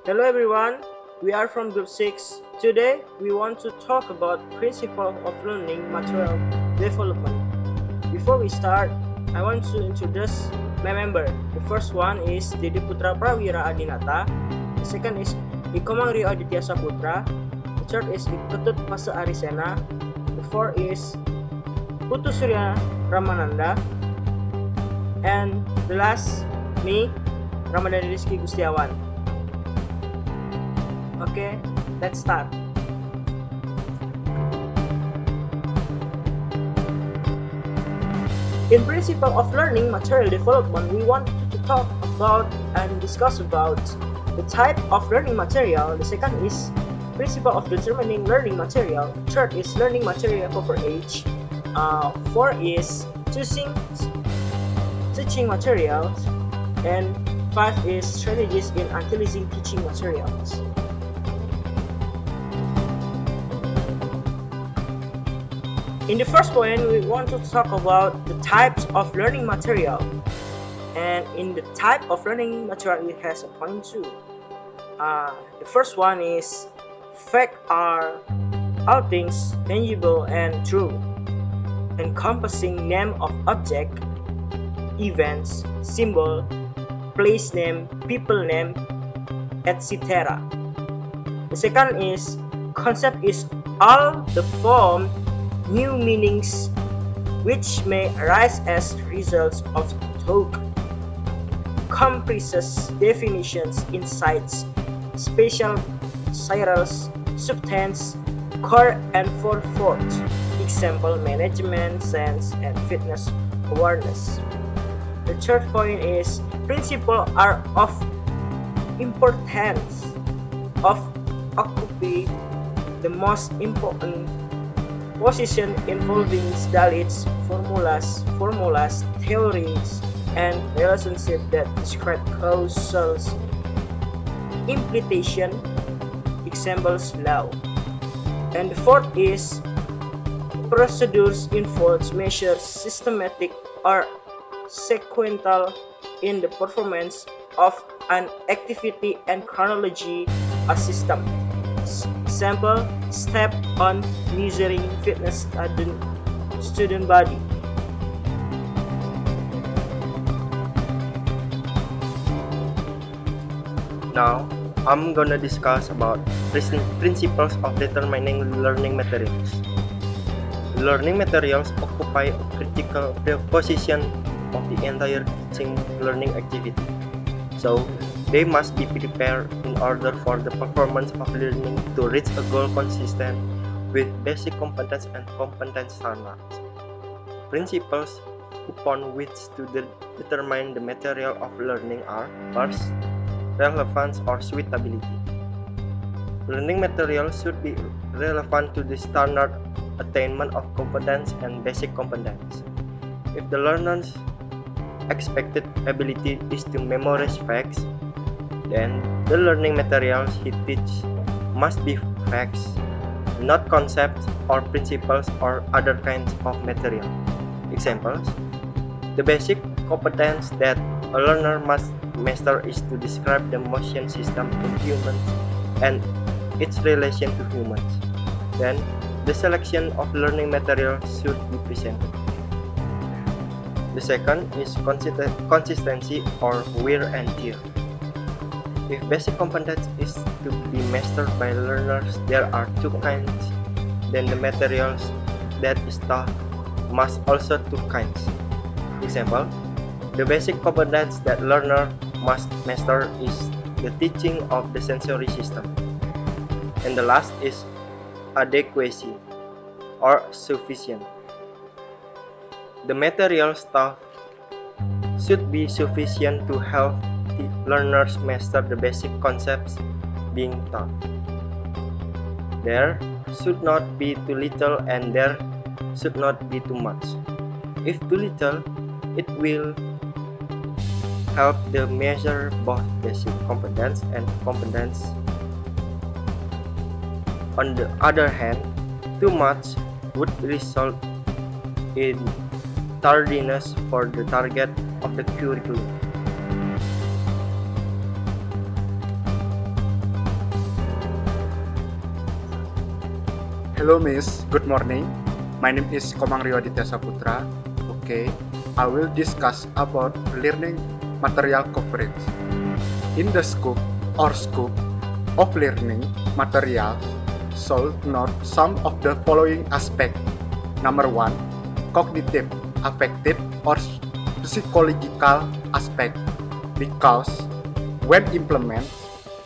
Hello everyone, we are from Group 6. Today we want to talk about principle of learning material development. Before we start, I want to introduce my member. The first one is Dede Putra Prawira Adinata. The second is Ikomang Rio Aditya Saputra. The third is Ketut Fase Arisena. The fourth is Putu Surya Ramananda. And the last, me, Ramadhani Rizky Gustiawan. Okay, let's start. In principle of learning material development, we want to talk about and discuss about the type of learning material. The second is principle of determining learning material. Third is learning material over age. Four is choosing teaching materials. And five is strategies in utilizing teaching materials. In the first point, we want to talk about the types of learning material. And in the type of learning material, it has a point too. The first one is fact are all things tangible and true, encompassing name of object, events, symbol, place name, people name, etc. The second is concept is all the form new meanings which may arise as results of talk, comprises definitions, insights, spatial spirals, substance, core, and forth. Example: management, sense, and fitness awareness. The third point is principles are of importance of occupy the most important position involving dalids, formulas, theories, and relationships that describe causal implication, examples law. And the fourth is procedures involves measures systematic or sequential in the performance of an activity and chronology a system. Example: step on measuring fitness student body. Now, I'm gonna discuss about principles of determining learning materials. Learning materials occupy a critical position of the entire teaching learning activity. So, they must be prepared in order for the performance of learning to reach a goal consistent with basic competence and competence standards. Principles upon which to determine the material of learning are: first, relevance or suitability. Learning material should be relevant to the standard attainment of competence and basic competence. If the learner's expected ability is to memorize facts, then the learning materials he teaches must be facts, not concepts or principles or other kinds of material. Examples: the basic competence that a learner must master is to describe the motion system in humans and its relation to humans. Then, the selection of learning material should be presented. The second is consistency or wear and tear. If basic competence is to be mastered by learners, there are two kinds. Then the materials that is taught must also two kinds. Example: the basic competence that learner must master is the teaching of the sensory system. And the last is adequacy or sufficient. The materials taught should be sufficient to help the learners master the basic concepts being taught. There should not be too little and there should not be too much. If too little, it will help the measure both basic competence and competence. On the other hand, too much would result in tardiness for the target of the curriculum. Hello Miss, good morning. My name is Komang Rio Aditya Saputra. Okay, I will discuss about learning material coverage. In the scope of learning materials, should note some of the following aspects. Number 1, cognitive, affective, or psychological aspect. Because when implemented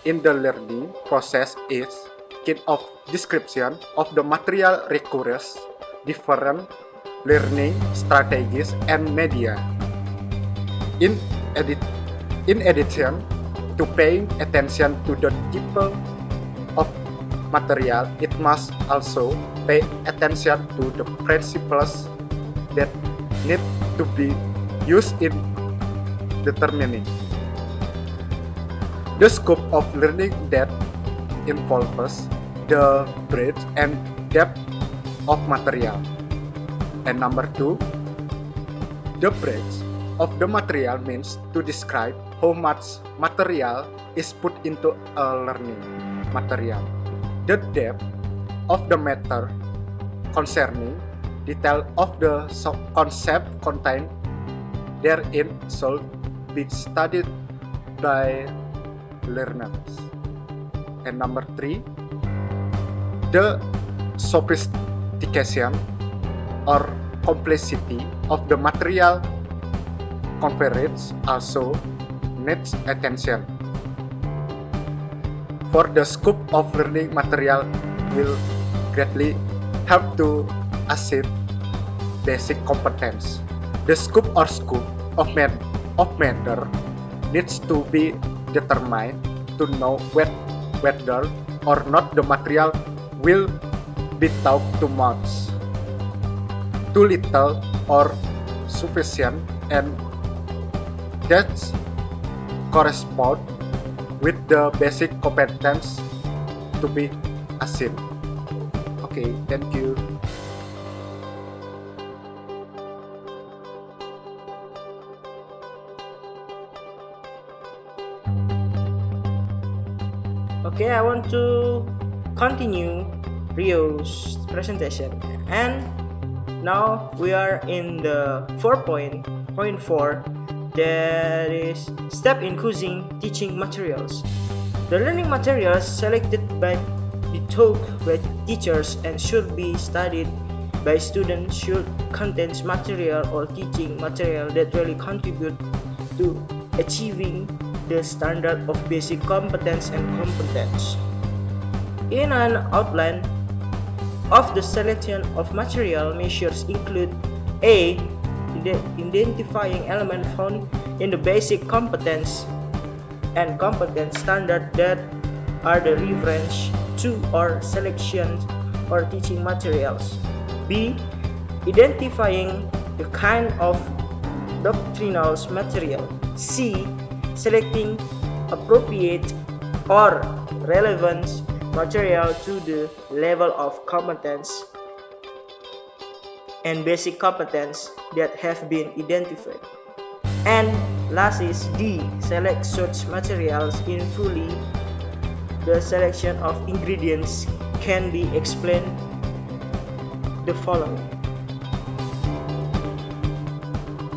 in the learning process is kind of description of the material requires different learning strategies and media. In addition to paying attention to the type of material, it must also pay attention to the principles that need to be used in determining the scope of learning that involves the breadth and depth of material. And number 2, the breadth of the material means to describe how much material is put into a learning material. The depth of the matter concerning detail of the concept contained therein should be studied by learners. And number 3, the sophistication or complexity of the material coverage also needs attention. For the scope of learning material will greatly help to achieve basic competence. The scope of matter needs to be determined to know whether or not the material will be taught too much, too little, or sufficient, and that correspond with the basic competence to be achieved. Okay, thank you. Okay, I want to continue Rio's presentation, and now we are in the point 4, that is step in choosing teaching materials. The learning materials selected by the taught by teachers and should be studied by students should contain material or teaching material that really contribute to achieving the standard of basic competence and competence. In an outline of the selection of material, measures include A. Identifying elements found in the basic competence and competence standard that are the reference to or selection or teaching materials. B. Identifying the kind of doctrinal material. C. Selecting appropriate or relevant material to the level of competence and basic competence that have been identified. And last is D. Select such materials in fully. The selection of ingredients can be explained the following.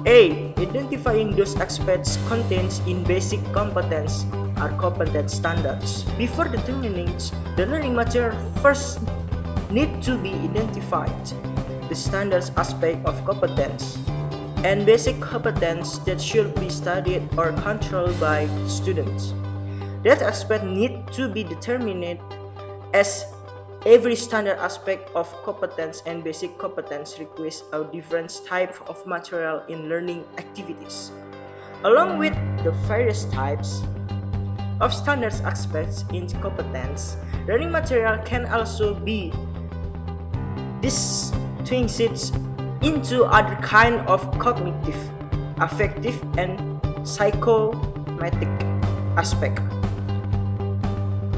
A. Identifying those aspects contained in basic competence are competence standards. Before determining the learning material, first need to be identified the standards aspect of competence and basic competence that should be studied or controlled by students. That aspect need to be determined as every standard aspect of competence and basic competence requires a different type of material in learning activities. Along with the various types of standards aspects in competence, learning material can also be distinguished into other kind of cognitive, affective, and psychomotor aspect.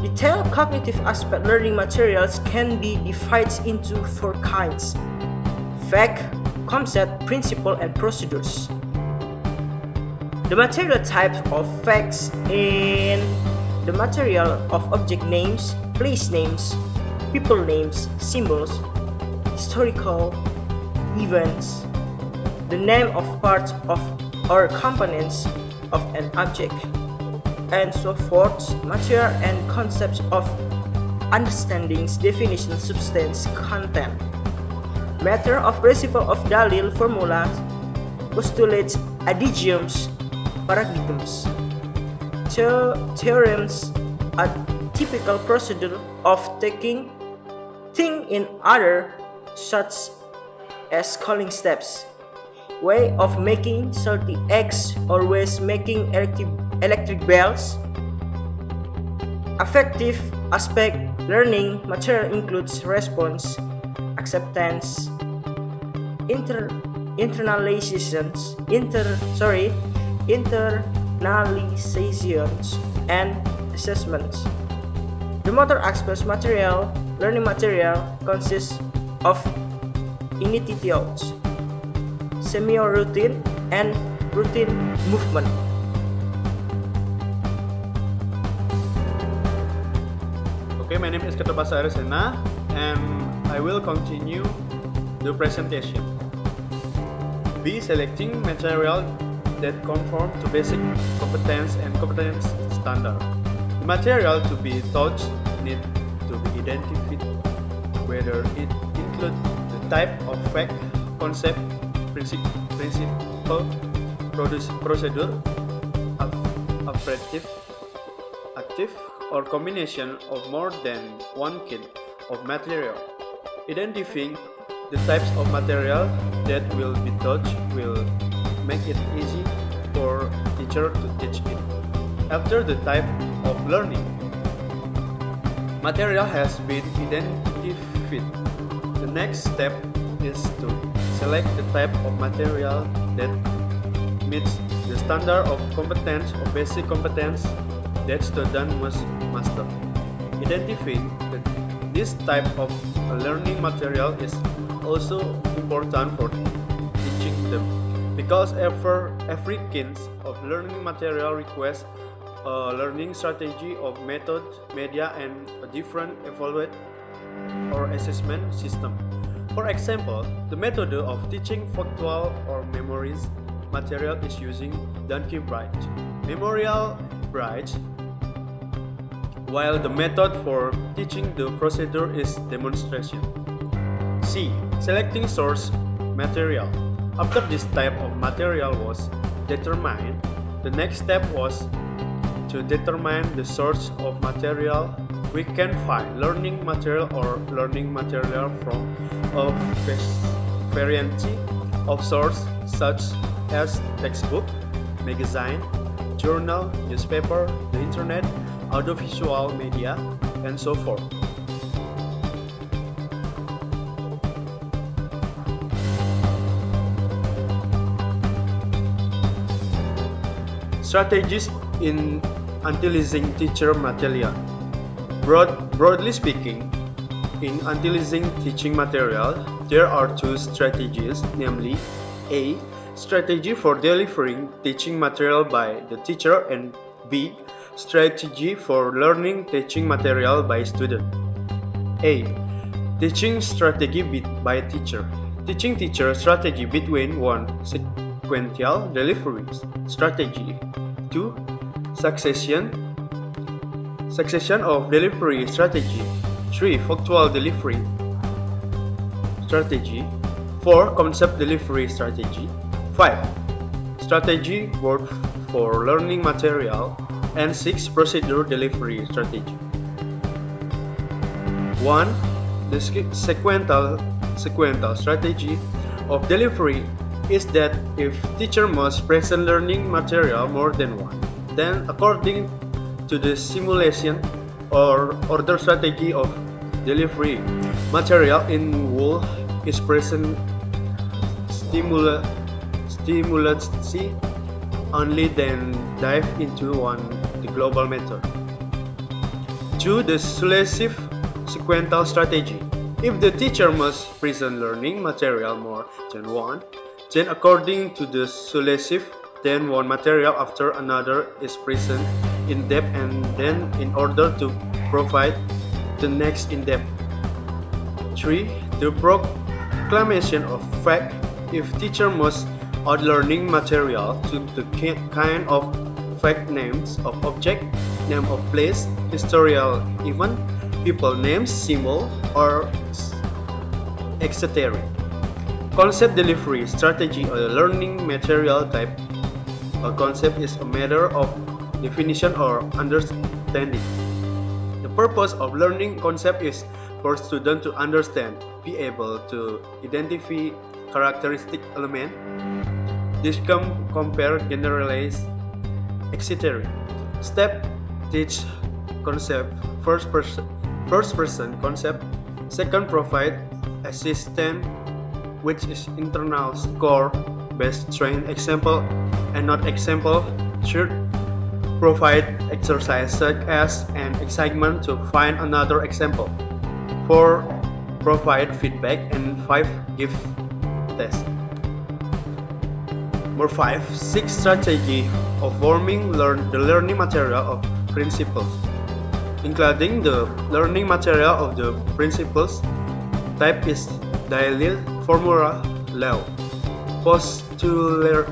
Detailed cognitive aspect learning materials can be divided into 4 kinds: fact, concept, principle, and procedures. The material types of facts in the material of object names, place names, people names, symbols, historical events, the name of parts of or components of an object, and so forth, material and concepts of understandings, definition, substance, content. Matter of principle of dalil, formulas, postulates, adagioms, paradigms. Theorems are typical procedure of taking thing in order, such as calling steps, way of making salty eggs, always making electric bells. Affective aspect learning material includes response, acceptance, internalizations, and assessments. The motor aspects material, learning material consists of initiations, semi-routine, and routine movement. Okay, my name is Ketua Pasar Arisena, and I will continue the presentation. Be selecting material that conform to basic competence and competence standard. The material to be taught need to be identified, whether it include the type of fact, concept, principle, procedure, operative, active, or combination of more than one kind of material. Identifying the types of material that will be taught will make it easy for teacher to teach it. After the type of learning material has been identified, the next step is to select the type of material that meets the standard of competence or basic competence that student must master. Identifying this type of learning material is also important for teaching them, because every kind of learning material requires a learning strategy of method, media, and a different evaluate or assessment system. For example, the method of teaching factual or memories material is using Duncan-Bright, Memorial Bright, while the method for teaching the procedure is demonstration. C. Selecting source material. After this type of material was determined, the next step was to determine the source of material. We can find learning material or learning material from a variety of sources such as textbook, magazine, journal, newspaper, the internet, audiovisual media, and so forth. Strategies in analyzing teacher material. Broadly speaking, in analyzing teaching material, there are two strategies, namely A. Strategy for delivering teaching material by the teacher, and B. Strategy for learning teaching material by student. A. Teaching strategy by teacher. Teaching teacher strategy between 1. Sequential delivery strategy. 2. Succession of delivery strategy. 3. Factual delivery strategy. 4. Concept delivery strategy. 5. Strategy board for learning material. And 6. Procedure delivery strategy. 1. The sequential strategy of delivery is that if teacher must present learning material more than one, then according to the simulation or order strategy of delivery, material in whole is present stimulasi only, then dive into the global method. 2. The successive sequential strategy. If the teacher must present learning material more than one, then according to the successive, then one material after another is present in depth, and then in order to provide the next in depth. 3. The proclamation of fact. If teacher must add learning material to the kind of fact, names of object, name of place, historical event, people names, symbol, or etc. Concept delivery strategy or learning material type. A concept is a matter of definition or understanding. The purpose of learning concept is for students to understand, be able to identify characteristic element, compare, generalize, etc. Step teach concept, first person concept. Second, provide assistance, which is internal score based train example and not example. Third, provide exercise such as an excitement to find another example. 4. Provide feedback, and 5. Give test. Number 5. 6. Strategy of forming the learning material of principles, including the learning material of the principles. Type is dalil, formula, law, postulate,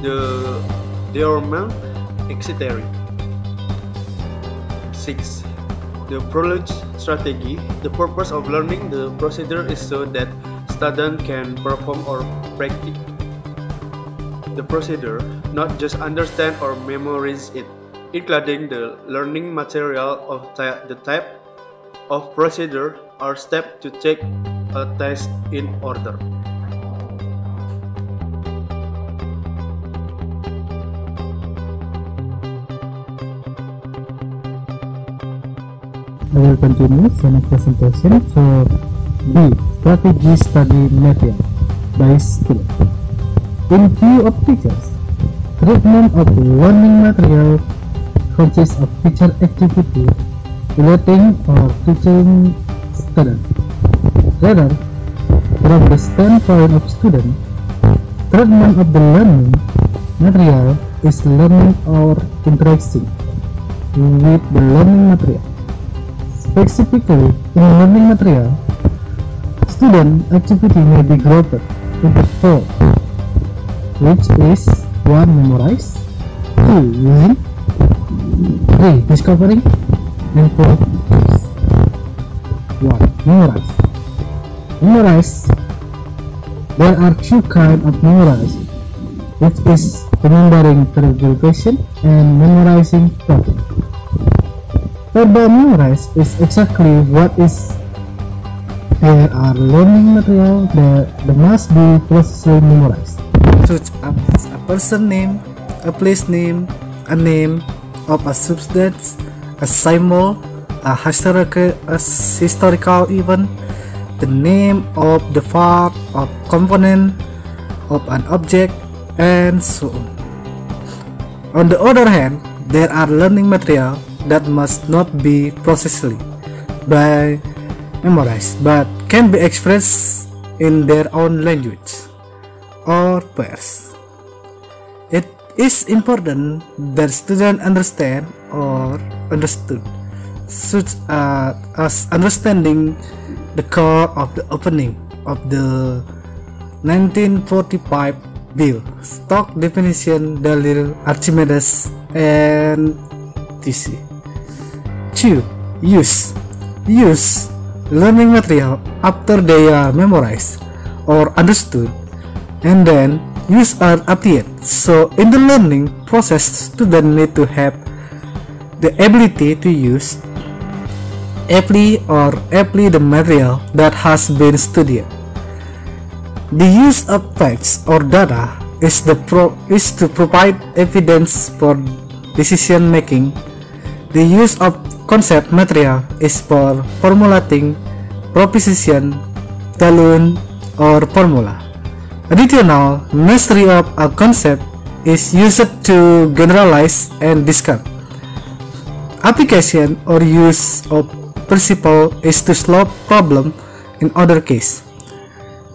the theorem, etc. 6. The prelude strategy. The purpose of learning the procedure is so that students can perform or practice the procedure, not just understand or memorize it, including the learning material of the type of procedure or step to take a test in order. I will continue my presentation for B. Strategy Study Material by student. In view of teachers, treatment of learning material consists of teacher activity relating or teaching student. Rather, from the standpoint of student, treatment of the learning material is learning or interacting with the learning material. Specifically, in learning material, student activity may be grouped into 4, which is 1. Memorize, 2. Using, 3. Discovering, and 4. Use. 1. Memorize. Memorize. There are 2 kinds of memorize, which is remembering verbal question and memorizing problem. Verbal memorize is exactly what is. There are learning material that must be processfully memorized, such as a person name, a place name, a name of a substance, a symbol, a historical event, the name of the part or component of an object, and so on. On the other hand, there are learning material that must not be processfully by memorized, but can be expressed in their own language or pairs. It is important that students understand or understood, such as understanding the core of the opening of the 1945 bill, stock definition, dalil, Archimedes, and etc. 2. Use learning material after they are memorized or understood, and then use are applied. So in the learning process, students need to have the ability to use apply the material that has been studied. The use of facts or data is to provide evidence for decision making. The use of concept material is for formulating proposition, dalil, or formula. Additional mastery of a concept is used to generalize and discuss. Application or use of principle is to solve problem in other case.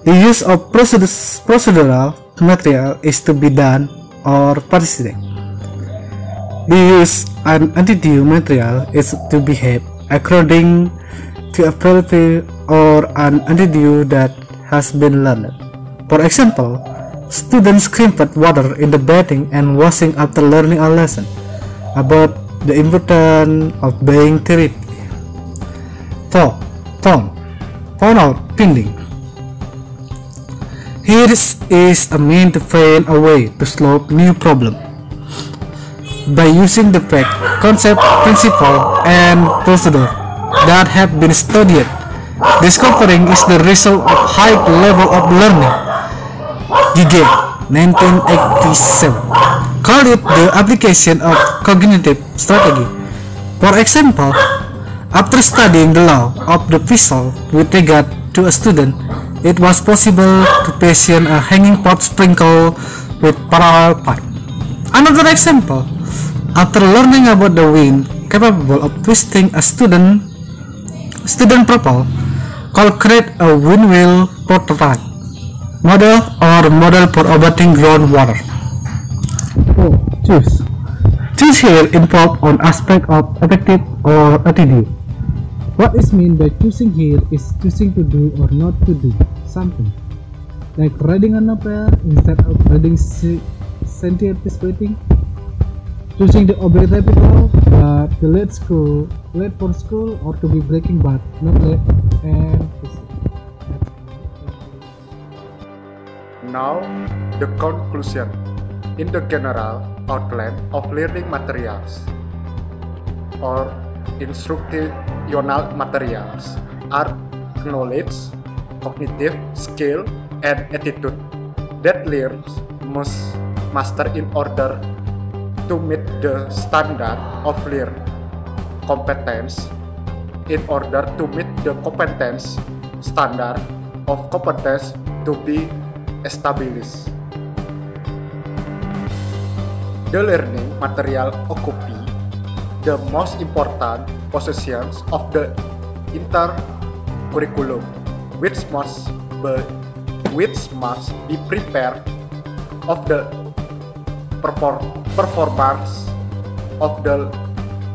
The use of procedural material is to be done or participate. The use an attitude material is to behave according to ability or an entity that has been learned. For example, students scrimped water in the bathing and washing after learning a lesson about the importance of being therapy. 4. Found out finding. Here is a mean to find a way to solve new problem by using the fact, concept, principle, and procedure that have been studied. Discovering is the result of high level of learning. Gige, 1987, called it the application of cognitive strategy. For example, after studying the law of the vessel with regard to a student, it was possible to fashion a hanging pot sprinkle with parallel pipe. Another example, after learning about the wind capable of twisting a student purple, could create a windmill prototype model for obtaining groundwater. 4. Choose here involved on aspect of effective or attitude. What is meant by choosing here is choosing to do or not to do something, like reading a novel instead of reading scientific writing, choosing the obligatory people but the late for school, or to be breaking bad, not late and Now, the conclusion. In the general outline of learning materials or instructional materials are knowledge, cognitive skill, and attitude that learners must master in order to meet the standard of learning. Competence in order to meet the competence standard of competence to be established. The learning material occupy the most important positions of the entire curriculum, which must be prepared of the performance of the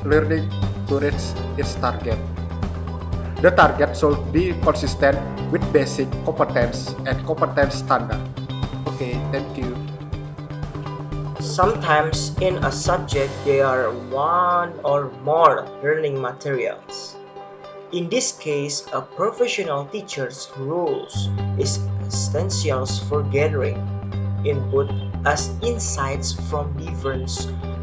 learning to reach its target. The target should be consistent with basic competence and competence standard. Okay, thank you. Sometimes in a subject there are one or more learning materials. In this case, a professional teacher's rules is essential for gathering input as insights from different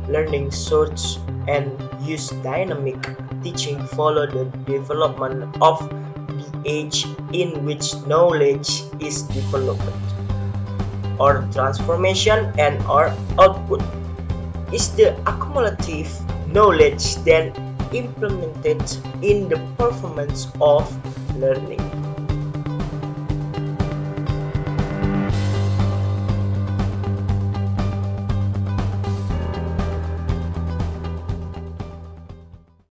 learning sources and use dynamic teaching follow the development of the age in which knowledge is developed, or transformation and or output is the accumulative knowledge then implemented in the performance of learning.